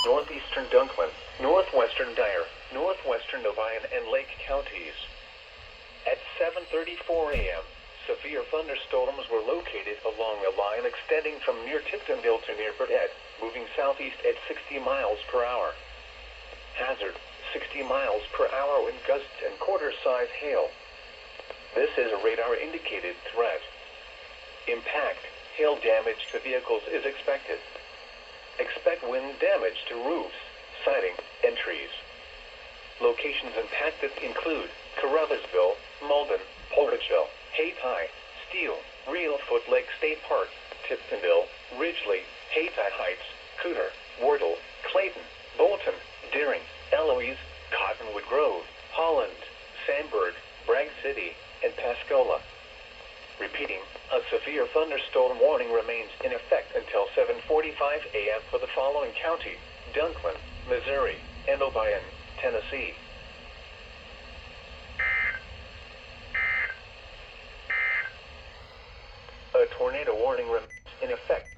Northeastern Dunklin, northwestern Dyer, northwestern Obion, and Lake counties. At 7:34 a.m., severe thunderstorms were located along a line extending from near Tiptonville to near Burdett, moving southeast at 60 miles per hour. Hazard, 60 miles per hour wind gusts and quarter-size hail. This is a radar-indicated threat. Impact, hail damage to vehicles is expected. Expect wind damage to roofs, siding, and trees. Locations impacted include Carruthersville, Malden, Portageville, Hayti, Steele, Reelfoot Lake State Park, Tiptonville, Ridgely, Hayti Heights, Cooter, Wardle, Clayton, Bolton, Deering, Eloise, Cottonwood Grove, Holland, Sandburg, Bragg City, and Pascola. Repeating, a severe thunderstorm warning remains in effect until 7:45 a.m. for the following county: Dunklin, Missouri, and Obion, Tennessee. A tornado warning remains in effect